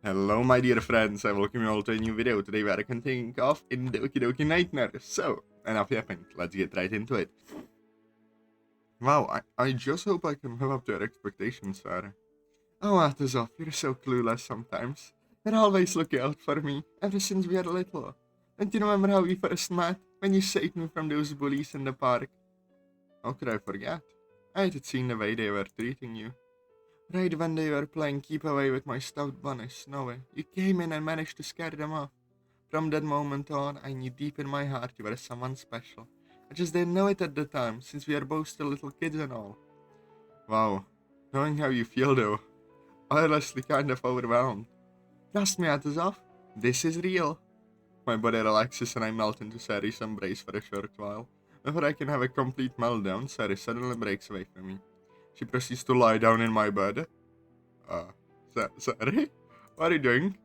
Hello my dear friends, I welcome you all to a new video. Today we are continuing off in Doki Doki Nightmare. So, enough yapping, let's get right into it. Wow, I just hope I can live up to your expectations, Sarah. Oh, Atazoth, you're so clueless sometimes. You're always looking out for me, ever since we were little. Don't you remember how we first met, when you saved me from those bullies in the park? How could I forget? I had seen the way they were treating you. Right when they were playing keep away with my stuffed bunny, Snowy, you came in and managed to scare them off. From that moment on, I knew deep in my heart you were someone special. I just didn't know it at the time, since we are both still little kids and all. Wow, knowing how you feel though, I honestly kind of overwhelmed. Trust me, Atazoth, this is real. My body relaxes and I melt into Sari's embrace for a short while. Before I can have a complete meltdown, Sari suddenly breaks away from me. She proceeds to lie down in my bed. Uh, Sorry? What are you doing?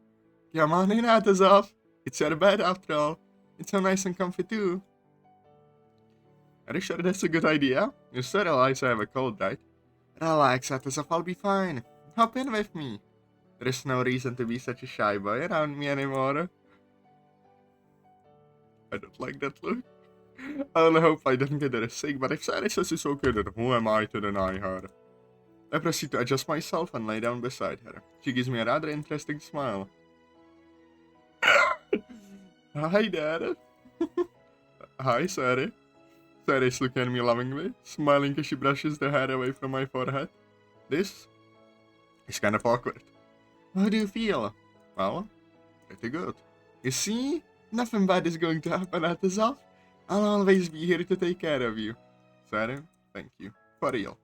Come on in, Atazoth. It's your bed after all. It's so nice and comfy too. Are you sure that's a good idea? You still realize I have a cold, right? Relax, Atazoth, I'll be fine. Hop in with me. There is no reason to be such a shy boy around me anymore. I don't like that look. I only hope I didn't get her sick, but if Sarah says it's okay, then who am I to deny her? I proceed to adjust myself and lay down beside her. She gives me a rather interesting smile. Hi there. Hi, Sarah. Sarah is looking at me lovingly, smiling as she brushes the hair away from my forehead. This is kind of awkward. How do you feel? Well, pretty good. You see? Nothing bad is going to happen at this off. I'll always be here to take care of you. Sarah, thank you. For real.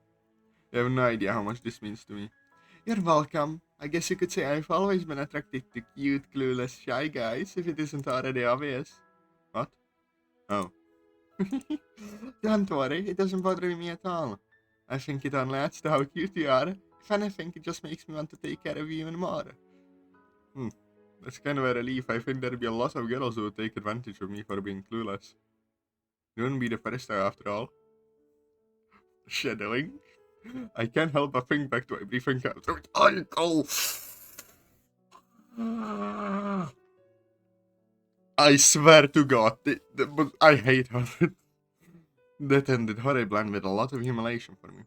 You have no idea how much this means to me. You're welcome. I guess you could say I've always been attracted to cute, clueless, shy guys, if it isn't already obvious. What? Oh. Don't worry, it doesn't bother me at all. I think it only adds to how cute you are. If anything, it just makes me want to take care of you even more. That's kind of a relief. I think there'd be a lot of girls who would take advantage of me for being clueless. You wouldn't be the first time after all. Shadowing? I can't help but think back to my brief encounter with Uncle. I swear to God, but I hate her. That ended horribly and with a lot of humiliation for me.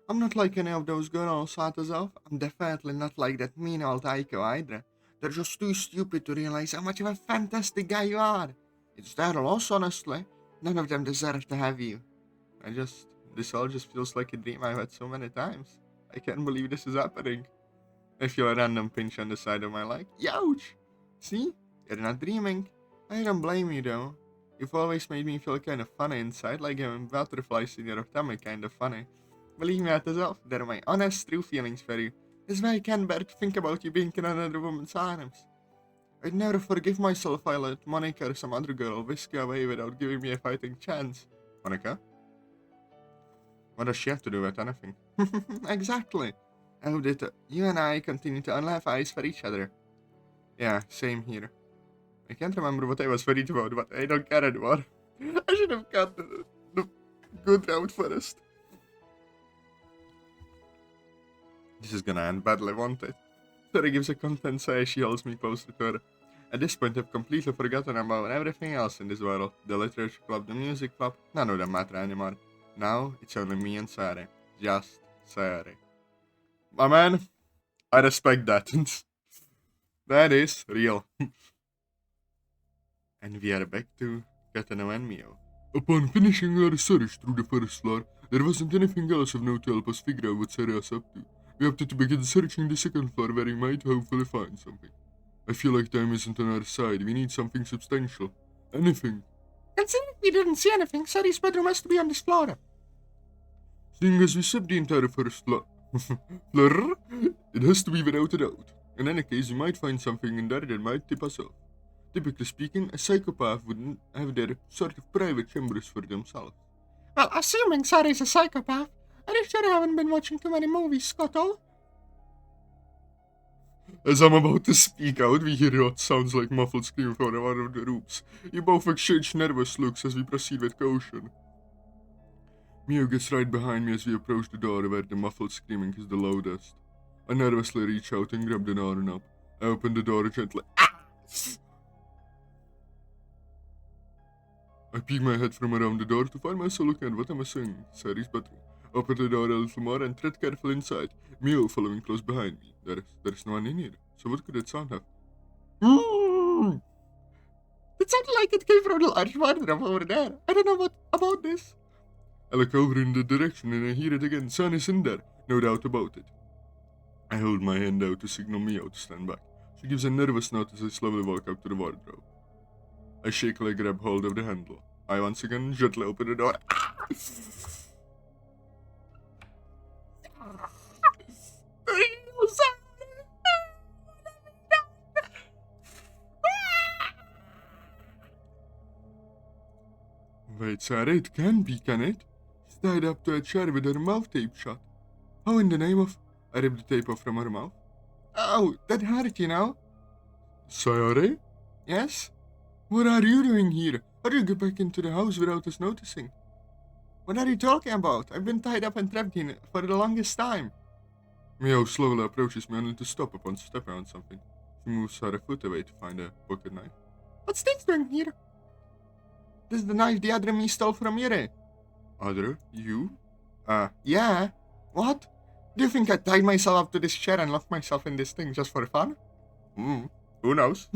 I'm not like any of those girls, Atazoth. I'm definitely not like that mean old Aiko either. They're just too stupid to realize how much of a fantastic guy you are. It's their loss, honestly. None of them deserve to have you. This all just feels like a dream I've had so many times. I can't believe this is happening. I feel a random pinch on the side of my leg. Youch! See? You're not dreaming. I don't blame you though. You've always made me feel kind of funny inside, like having butterflies in your tummy kind of funny. Believe me, Atazoth, they're my honest, true feelings for you. That's why I can't bear to think about you being in another woman's arms. I'd never forgive myself if I let Monika or some other girl whisk you away without giving me a fighting chance. Monika? What does she have to do with anything? Exactly. I hope that you and I continue to only have eyes for each other. Yeah, same here. I can't remember what I was worried about, but I don't care anymore. I should have got the good route first. This is gonna end badly, won't it? Sarah gives a content sigh as she holds me close to her. At this point, I've completely forgotten about everything else in this world. The literature club, the music club, none of them matter anymore. Now, it's only me and Sarah. Just Sarah. My man, I respect that. That is real. And we are back to Koto and Mio. Upon finishing our search through the first floor, there wasn't anything else of note to help us figure out what Sarah's up to. We opted to begin searching the second floor where we might hopefully find something. I feel like time isn't on our side. We need something substantial. Anything. Considering we didn't see anything, Sarah's bedroom has to be on this floor. Seeing as we swept the entire first floor, it has to be without a doubt. In any case, we might find something in there that might tip us off. Typically speaking, a psychopath wouldn't have their sort of private chambers for themselves. Well, assuming Sarah's a psychopath, are you sure I haven't been watching too many movies, Scotto? As I'm about to speak out, we hear what sounds like muffled scream from one of the rooms. You both exchange nervous looks as we proceed with caution. Mio gets right behind me as we approach the door where the muffled screaming is the loudest. I nervously reach out and grab the doorknob. I opened the door gently. I peeked my head from around the door to find myself looking at what am I saying? Sayori's bedroom. Opened the door a little more and tread carefully inside. Mio following close behind me. There is no one in here. So what could that sound have? It sounded like it came from the large wardrobe over there. I don't know what about this. I look over in the direction and I hear it again. Sun is in there, no doubt about it. I hold my hand out to signal Mio to stand back. She gives a nervous note as I slowly walk up to the wardrobe. I shakily grab hold of the handle. I once again gently open the door. Wait, Sarah, it can be, can it? She's tied up to a chair with her mouth taped shut. How in the name of... I ripped the tape off from her mouth. Oh, that hurt, you know? Sayori? Yes? What are you doing here? How do you get back into the house without us noticing? What are you talking about? I've been tied up and trapped in it for the longest time. Mio slowly approaches me only to stop upon stepping on something. She moves her foot away to find a pocket knife. What's this doing here? This is the knife the other me stole from Yuri. Other? You? Yeah. What? Do you think I tied myself up to this chair and locked myself in this thing just for fun? Who knows?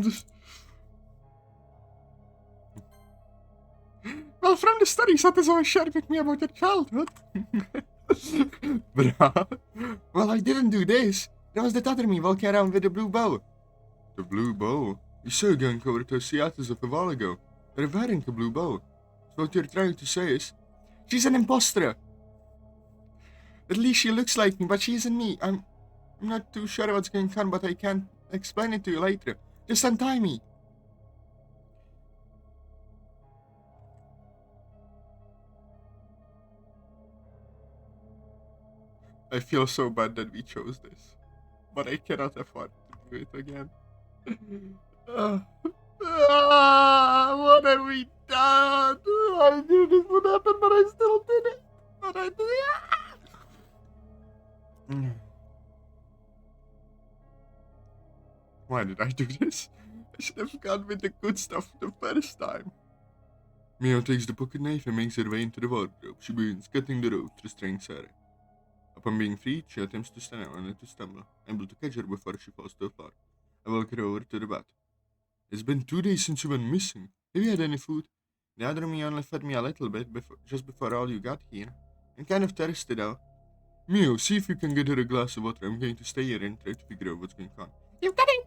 Well, from the studies Atazoth shared with me about your childhood. Well, I didn't do this. There was that other me walking around with the blue bow. The blue bow? You saw going over to see Atazoth a while ago. They're wearing a blue bow. So what you're trying to say is... She's an imposter. At least she looks like me, but she isn't me. I'm not too sure what's going on, but I can explain it to you later. Just untie me. I feel so bad that we chose this, but I cannot afford to do it again. What have we done? I knew this would happen, but I still did it. But I did it. Why did I do this? I should have gone with the good stuff the first time. Mio takes the pocket knife and makes her way into the wardrobe. She begins cutting the rope, restraining Sarah. Upon being freed, she attempts to stand out and to stumble, able to catch her before she falls to the floor. I walk her over to the bed. It's been 2 days since you went missing. Have you had any food? The other me only fed me a little bit just before all you got here. I'm kind of thirsty though. Mio, see if you can get her a glass of water. I'm going to stay here and try to figure out what's going on. You've got it!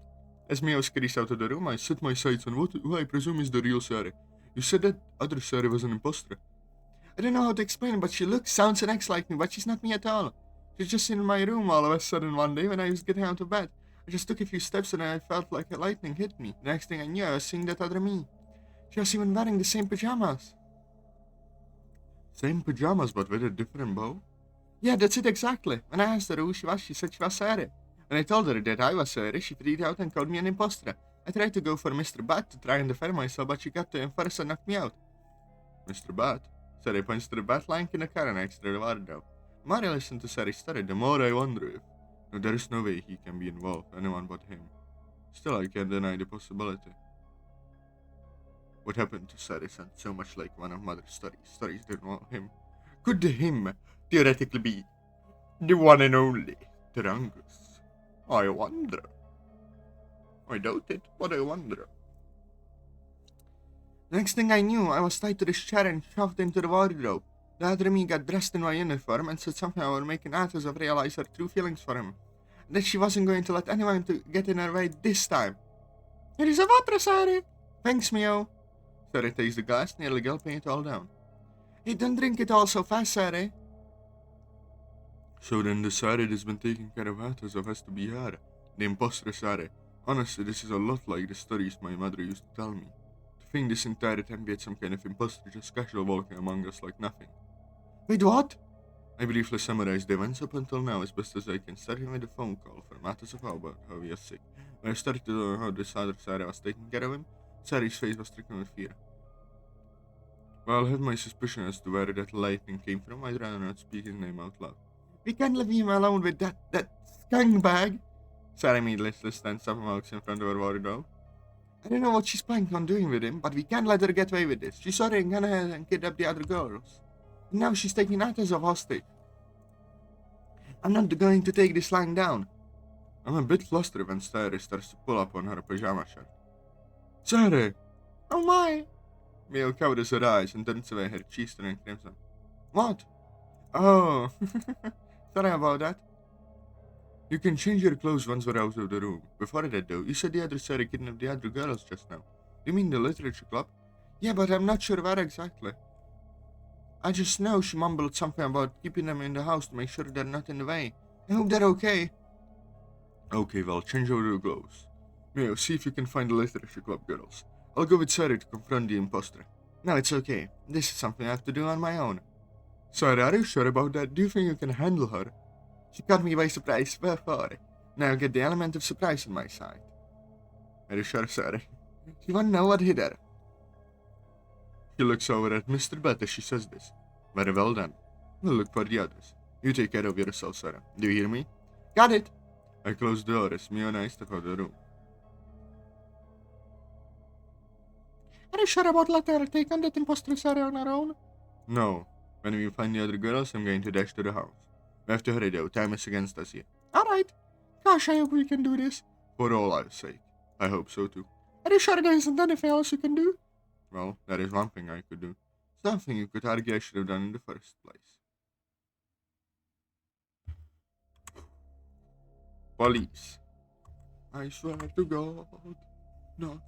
As Mio scurries out of the room, I set my sights on who I presume is the real Sarah. You said that other Sarah was an imposter. I don't know how to explain it, but she looks, sounds, and acts like me, but she's not me at all. She's just in my room all of a sudden one day when I was getting out of bed. I just took a few steps and I felt like a lightning hit me. The next thing I knew, I was seeing that other me. She was even wearing the same pajamas. Same pajamas, but with a different bow? Yeah, that's it exactly. When I asked her who she said she was Sarah. When I told her that I was Sarah, she freaked out and called me an imposter. I tried to go for Mr. Bat to try and defend myself, but she got to him first and knocked me out. Mr. Bat? Sarah points to the bat lying in the car next to the wardrobe. The more I listen to Sarah's story, the more I wonder if... No, there is no way he can be involved, anyone but him. Still, I can't deny the possibility. What happened to Sarah sounds so much like one of Mother's stories. Stories that involve him. Could the him theoretically be the one and only deranged? I wonder. I doubt it, but I wonder. Next thing I knew, I was tied to this chair and shoved into the wardrobe. The other me got dressed in my uniform and said something about making Atazoth realize her true feelings for him. And that she wasn't going to let anyone to get in her way this time. Here is a water, Sarah. Thanks, Mio. Sarah takes the glass, nearly gulping it all down. Hey, don't drink it all so fast, Sarah. So then the Sarah that's been taking care of Atazoth has to be her. The imposter Sarah. Honestly, this is a lot like the stories my mother used to tell me. To think this entire time we had some kind of imposter just casual walking among us like nothing. Wait, what? I briefly summarized the events up until now as best as I can, starting with a phone call from Atazoth about how he was sick. When I started to know how this other Sarah was taking care of him, Sarah's face was stricken with fear. While I had my suspicion as to where that lightning came from, I'd rather not speak his name out loud. We can't leave him alone with that scumbag. Sarah immediately stands up and walks in front of her wardrobe. I don't know what she's planning on doing with him, but we can't let her get away with this. She's already gone ahead and kidnapped the other girls. And now she's taking Atazoth hostage. I'm not going to take this lying down. I'm a bit flustered when Sayori starts to pull up on her pajama shirt. Sayori! Oh my! Mio covers her eyes and turns away, her cheeks turning crimson. What? Oh, sorry about that. You can change your clothes once we're out of the room. Before that though, you said the other Sayori kidnapped the other girls just now. You mean the literature club? Yeah, but I'm not sure where exactly. I just know she mumbled something about keeping them in the house to make sure they're not in the way. I hope they're okay. Okay, well, change over your clothes. Mio, see if you can find the literature club girls. I'll go with Sayori to confront the imposter. No, it's okay. This is something I have to do on my own. Sayori, are you sure about that? Do you think you can handle her? She caught me by surprise before. Now I get the element of surprise on my side. Are you sure, Sayori? You wanna know what hit her? She looks over at Mr. Butt as she says this. Very well then. We'll look for the others. You take care of yourself, Sayori. Do you hear me? Got it! I close the door as Mio and I step out of the room. Are you sure about letting her take on that imposter Sayori on her own? No. When we find the other girls, I'm going to dash to the house. We have to hurry though, time is against us here. Alright. Gosh, I hope we can do this. For all our sake. I hope so too. Are you sure there isn't anything else you can do? Well, that is one thing I could do. Something you could argue I should have done in the first place. Police. I swear to God, not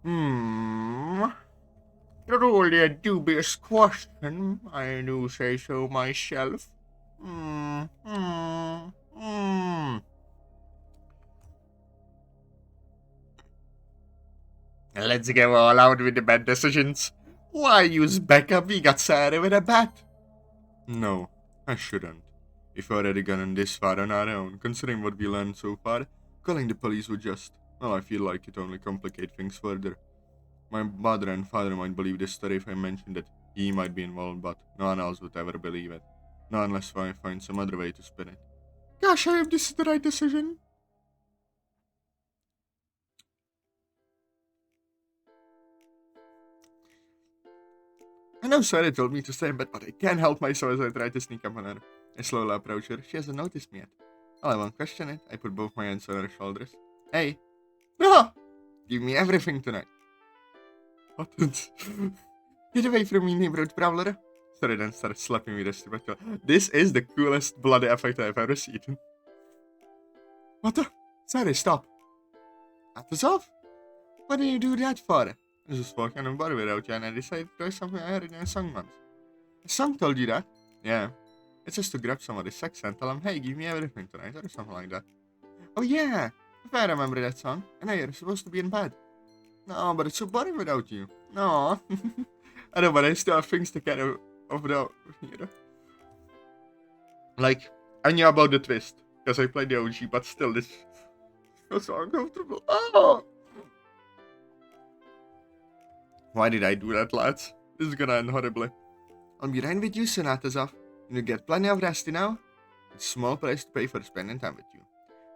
no. Truly a dubious question, I do say so myself. Let's go all out with the bad decisions. Why use backup? We got Sayori with a bat. No, I shouldn't. If we already gotten this far on our own, considering what we learned so far, calling the police would just, well, I feel like it only complicate things further. My mother and father might believe this story if I mentioned that he might be involved, but no one else would ever believe it. Not unless I find some other way to spin it. Gosh, I hope this is the right decision. I know Sayori told me to stay in bed, but I can't help myself as I try to sneak up on her. I slowly approach her. She hasn't noticed me yet. Well, I won't question it. I put both my hands on her shoulders. Hey! Ah! Give me everything tonight. What? Get away from me, neighborhood prowler. Sayori then starts slapping me with a This is the coolest bloody effect I've ever seen. What the? Sayori, stop. Atazoth? What do you do that for? I was just walking on a bar without you and I decided to try something I heard in a song once. A song told you that? Yeah. It's just to grab somebody's sex and tell them, hey, give me everything tonight, or something like that. Oh yeah, if I remember that song. I know you're supposed to be in bed. No, but it's so boring without you. No. I know, but I still have things to get of the, you know. Like, I knew about the twist, because I played the OG, but still, this feels so uncomfortable. Oh! Why did I do that, lads? This is gonna end horribly. I'll be right with you soon, Atazoth. You get plenty of rest now. It's a small price to pay for spending time with you.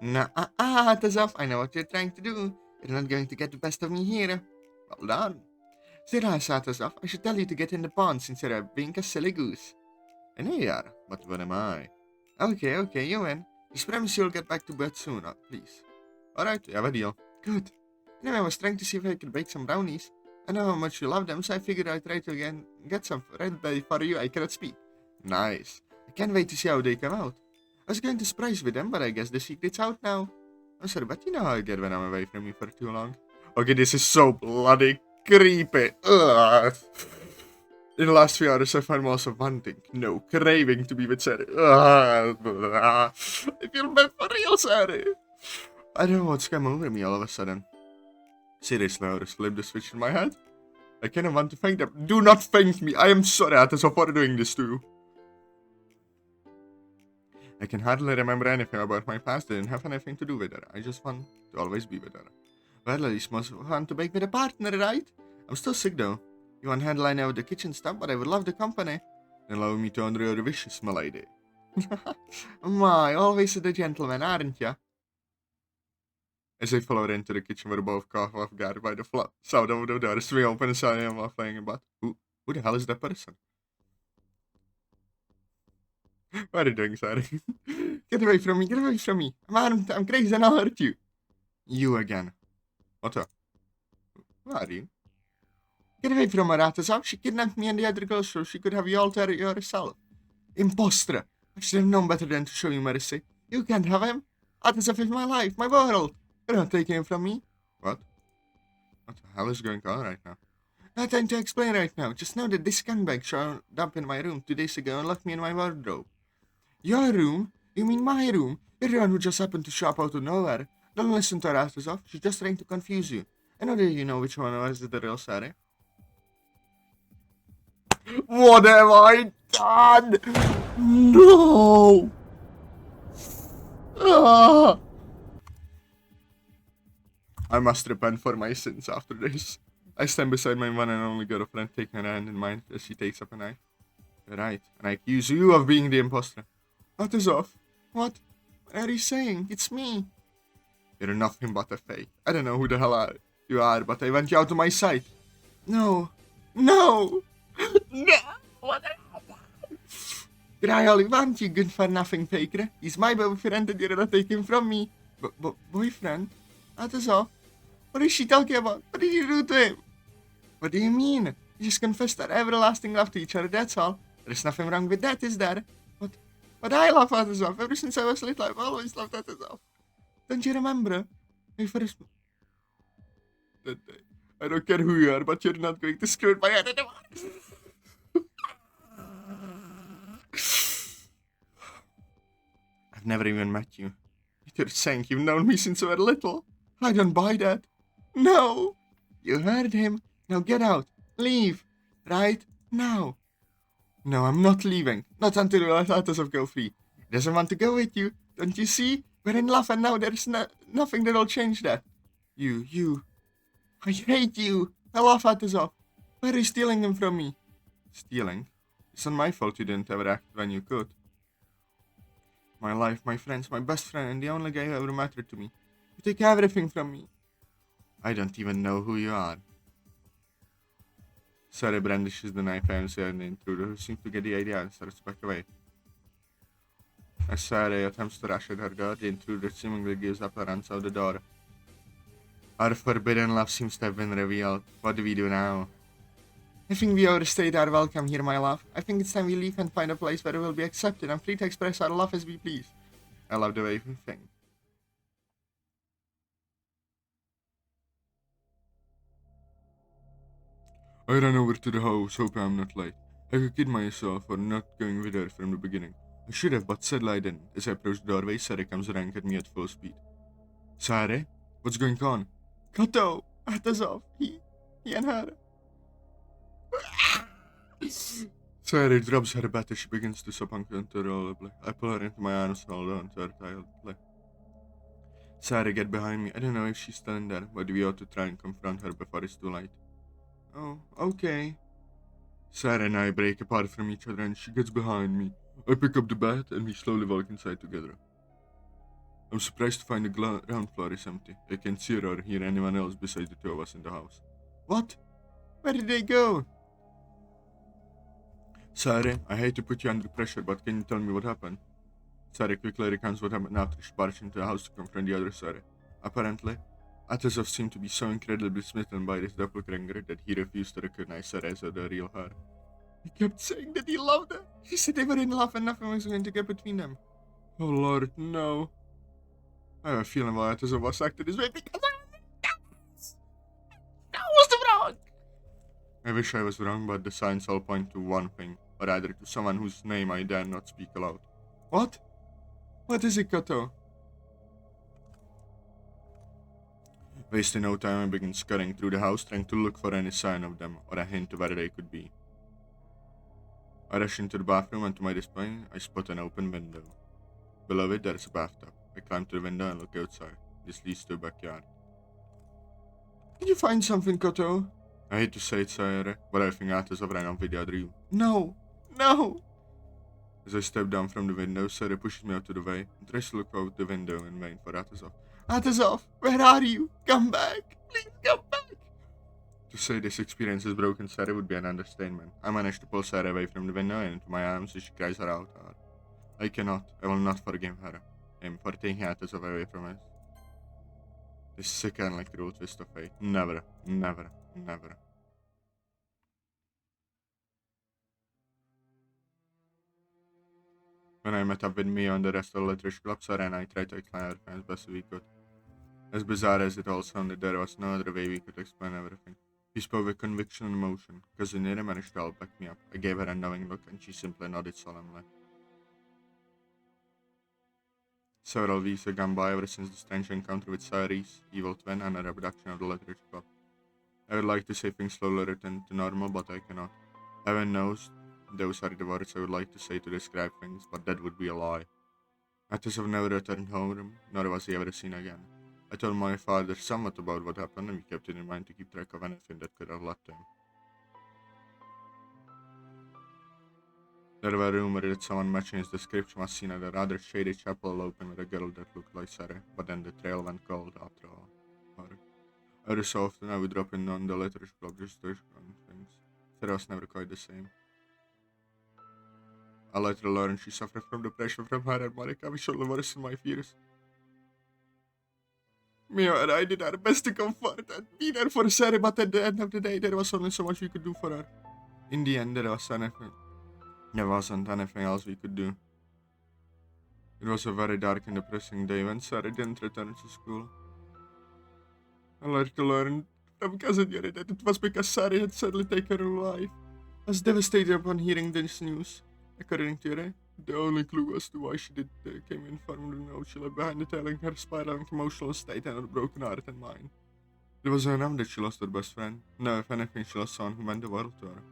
Nah, Atazoth, I know what you're trying to do. You're not going to get the best of me here. Well done. Serious, Atazoth, I should tell you to get in the pond since you're being a silly goose. I know you are, but what am I? Okay, you win. Just promise you'll get back to bed soon, please. Alright, we have a deal. Good. Anyway, I was trying to see if I could bake some brownies. I know how much you love them, so I figured I'd try to again get some right for you. I cannot speak. Nice. I can't wait to see how they come out. I was going to surprise with them, but I guess the secret's out now. I'm sorry, but you know how I get when I'm away from you for too long. Okay, this is so bloody creepy. Ugh. In the last few hours, I find myself wanting, no, craving to be with Sayori. I feel bad for real, Sayori. I don't know what's come over me all of a sudden. Seriously, I just flipped the switch in my head. I kind of want to thank them. Do not thank me. I am sorry, Atazoth, for doing this to you. I can hardly remember anything about my past. Didn't have anything to do with her. I just want to always be with her. Well, at least most want to make me the partner, right? I'm still sick though. You won't handle any of the kitchen stuff, but I would love the company. Allow me to honor your wishes, my lady. My, always the gentleman, aren't ya? As I followed into the kitchen, we're both caught off guard by the sound of the door swing open and saw him while playing about. Who the hell is that person? What are you doing, Sarah? Get away from me, get away from me. I'm armed, I'm crazy and I'll hurt you. You again. What the? Who are you? Get away from her, Atazoth. She kidnapped me and the other girls so she could have you all to yourself. Impostor. I should have known better than to show you mercy. You can't have him. Atazoth is my life, my world. You're not taking him from me. What? What the hell is going on right now? No time to explain right now. Just know that this scumbag showed up in my room 2 days ago and locked me in my wardrobe. Your room? You mean my room? You're the one who just happened to show up out of nowhere. Don't listen to her, Atazoth. She's just trying to confuse you. I know that you know which one was the real Sarah. What have I done? No! Ah! I must repent for my sins after this. I stand beside my one and only girlfriend, taking her hand in mine as she takes up a knife. You're right, and I accuse you of being the imposter. Atazoth, what? What are you saying? It's me. You're nothing but a fake. I don't know who the hell you are, but I want you out of my sight. No. No! No! What Cry all you want, you good-for-nothing faker. He's my boyfriend and you're not taking him from me. Boyfriend? Atazoth? What is she talking about? What did you do to him? What do you mean? You just confessed our everlasting love to each other, that's all. There's nothing wrong with that, is there? But I love Atazoth. Ever since I was little, I've always loved Atazoth. Don't you remember? My first... That day. I don't care who you are, but you're not going to screw my head anymore. I've never even met you. You're saying you've known me since I was little. I don't buy that. No! You heard him. Now get out. Leave. Right now. No, I'm not leaving. Not until you let Atazoth go free. He doesn't want to go with you. Don't you see? We're in love and now there's nothing that'll change that. You. I hate you. I love Atazoth. Why are you stealing him from me? Stealing? It's not my fault you didn't ever act when you could. My life, my friends, my best friend, and the only guy who ever mattered to me. You take everything from me. I don't even know who you are. Sarah brandishes the knife and says the intruder, who seems to get the idea and starts to back away. As Sarah attempts to rush at her guard, the intruder seemingly gives up and runs out the door. Our forbidden love seems to have been revealed. What do we do now? I think we overstayed our welcome here, my love. I think it's time we leave and find a place where we will be accepted and free to express our love as we please. I love the way you think. I ran over to the house, hoping I'm not late. I could kid myself for not going with her from the beginning. I should have, but sadly I didn't. As I approach the doorway, Sarah comes running at me at full speed. Sarah? What's going on? Koto! Atazoth! He and her. Sayori drops her bat as she begins to sob uncontrollably. I pull her into my arms and hold on to her tightly. Sayori, get behind me. I don't know if she's still in there, but we ought to try and confront her before it's too late. Oh, okay. Sayori and I break apart from each other and she gets behind me. I pick up the bat and we slowly walk inside together. I'm surprised to find the ground floor is empty. I can't see her or hear anyone else besides the two of us in the house. What? Where did they go? Sayori, I hate to put you under pressure, but can you tell me what happened? Sayori quickly recounts what happened after she barged into the house to confront the other Sayori. Apparently, Atazoth seemed to be so incredibly smitten by this doppelganger that he refused to recognize Sayori as the real her. He kept saying that he loved her. He said they were in love and nothing was going to get between them. Oh Lord, no. I have a feeling why Atazoth was acting this way because I was wrong. I wish I was wrong, but the signs all point to one thing, or rather to someone whose name I dare not speak aloud. What? What is it, Koto? Wasting no time, I begin scurrying through the house, trying to look for any sign of them, or a hint of where they could be. I rush into the bathroom, and to my dismay, I spot an open window. Below it, there is a bathtub. I climb to the window and look outside. This leads to a backyard. Did you find something, Koto? I hate to say it, Sayori, but I think Atazoth ran off with the other you. No! No! As I step down from the window, Sayori pushes me out of the way and tries to look out the window in vain for Atazoth. Atazoth, where are you? Come back! Please come back! To say this experience has broken Sayori would be an understatement. I manage to pull Sayori away from the window and into my arms as she cries her out. I cannot. I will not forgive him for taking Atazoth away from us. This sick and like cruel twist of fate. Never, never, never. When I met up with Mio and the rest of the Literature Club, Sayori and I tried to explain everything as best we could. As bizarre as it all sounded, there was no other way we could explain everything. We spoke with conviction and emotion. Cousin Yuri managed to help back me up. I gave her a knowing look and she simply nodded solemnly. Several weeks had gone by ever since the strange encounter with Sayori's evil twin and her abduction of the Literature Club. I would like to say things slowly returned to normal, but I cannot. Heaven knows those are the words I would like to say to describe things, but that would be a lie. Atazoth never returned home, nor was he ever seen again. I told my father somewhat about what happened, and we kept it in mind to keep track of anything that could have led to him. There were rumors that someone matching his description was seen at a rather shady chapel open with a girl that looked like Sayori, but then the trail went cold after all. Every so often I would drop in on the Literature Club just to on things. Sayori was never quite the same. I later learned she suffered from depression from her and Monika, which only worsened my fears. Mio and I did our best to comfort and be there for Sayori, but at the end of the day, there was only so much we could do for her. In the end, there wasn't anything else we could do. It was a very dark and depressing day when Sayori didn't return to school. I later learned from cousin Yuri that it was because Sayori had suddenly taken her life. I was devastated upon hearing this news. According to Yuri, the only clue as to why she did came in from the note she left behind, detailing her spiraling emotional state and her broken heart and mind. It was enough that she lost her best friend. No, if anything, she lost someone who meant the world to her.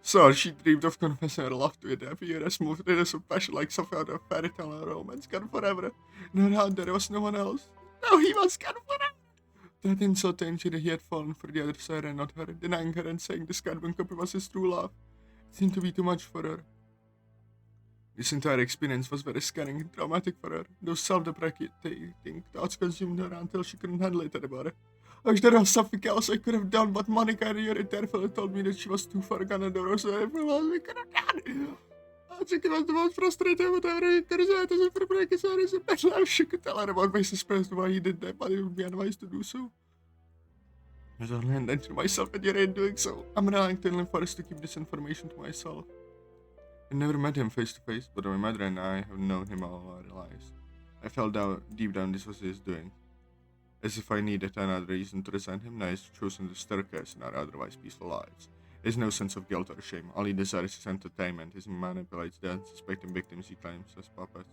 So she dreamed of confessing her love to it every year, a smooth innocent passion like something out of a fairy tale and romance, gone forever. In her heart there was no one else. No, he was gone forever. That insulting that he had fallen for the other side and not her, denying her and saying this carbon copy was his true love. It seemed to be too much for her. This entire experience was very scarring and traumatic for her. Those self-deprecating thoughts consumed her until she couldn't handle it anymore. I wish there was something else I could have done, but Monika and Yuri carefully told me that she was too far gone and there was everything else we could have done. I think it was the most frustrating whatever he could have said as if to break his heart. In bed life, she could tell her about my suspense why he did that, but it would be unwise to do so. I was only endangering myself and Yuri in doing so. I'm reluctantly forced to keep this information to myself. I never met him face to face, but my mother and I have known him all our lives. I felt deep down this was his doing. As if I needed another reason to resent him, now he's chosen to stir chaos in our otherwise peaceful lives. There's no sense of guilt or shame. All he desires is entertainment. He manipulates the unsuspecting victims he claims as puppets.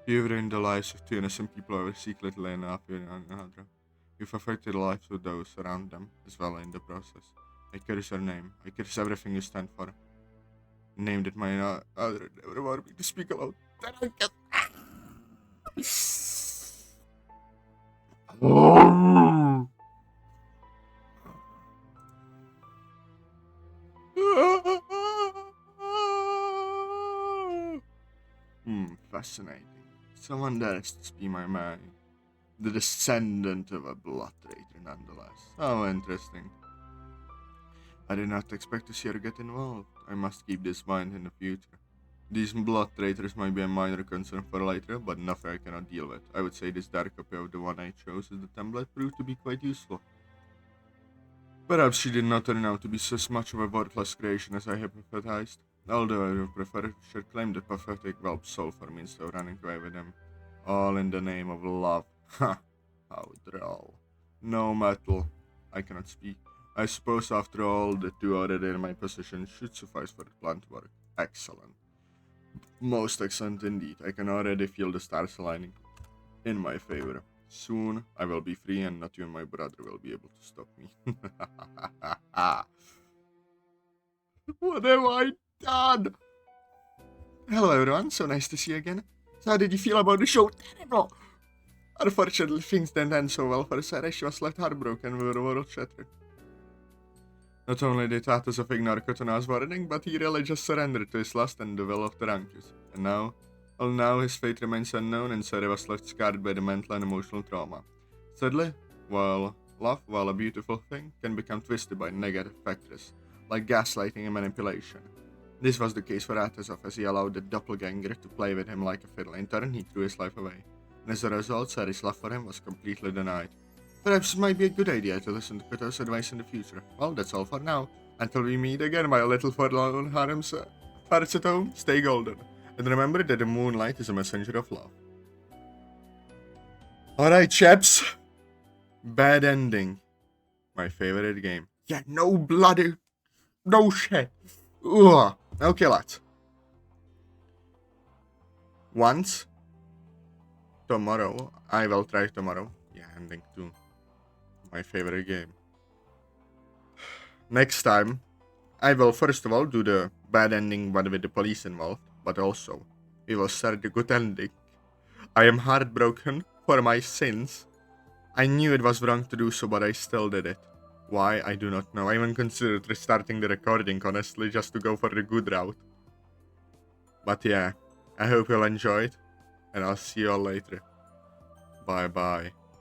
You've ruined the lives of two innocent people over secretly enough in another. You've affected the lives of those around them, as well in the process. I curse your name. I curse everything you stand for. A name that my other never wanted me to speak aloud. Then I get... Fascinating. Someone dares to be my man. The descendant of a blood traitor, nonetheless. How interesting. I did not expect to see her get involved. I must keep this in mind in the future. These blood traitors might be a minor concern for later, but nothing I cannot deal with. I would say this dark copy of the one I chose as the template proved to be quite useful. Perhaps she did not turn out to be as much of a worthless creation as I hypothesized, although I would prefer she claim the pathetic whelp soul for me instead of running away with him. All in the name of love. Ha! How droll. No metal. I cannot speak. I suppose after all, the two already in my possession should suffice for the plan to work. Excellent. Most excellent indeed. I can already feel the stars aligning in my favor. Soon I will be free and not even my brother will be able to stop me. What have I done? Hello everyone, so nice to see you again. So how did you feel about the show? Terrible! Unfortunately, things didn't end so well for Sarah. She was left heartbroken with her world shattered. Not only did Atazoth ignore Kotona's warning, but he really just surrendered to his lust and the will of the Rankus. And now his fate remains unknown, and Sayori was left scarred by the mental and emotional trauma. Sadly, love, while a beautiful thing, can become twisted by negative factors, like gaslighting and manipulation. This was the case for Atazoth, as he allowed the doppelganger to play with him like a fiddle. In turn, he threw his life away, and as a result, Sayori's love for him was completely denied. Perhaps it might be a good idea to listen to Koto's advice in the future. Well, that's all for now. Until we meet again, my little forlorn hearts at home, stay golden. And remember that the moonlight is a messenger of love. Alright, chaps. Bad ending. My favorite game. Yeah, no bloody... No shit. Ugh. Okay, lads. Once. Tomorrow. I will try tomorrow. Yeah, ending too. My favorite game. Next time, I will first of all do the bad ending but with the police involved, but also we will start the good ending. I am heartbroken for my sins. I knew it was wrong to do so, but I still did it. Why, I do not know. I even considered restarting the recording, honestly, just to go for the good route. But yeah, I hope you'll enjoy it, and I'll see you all later. Bye bye.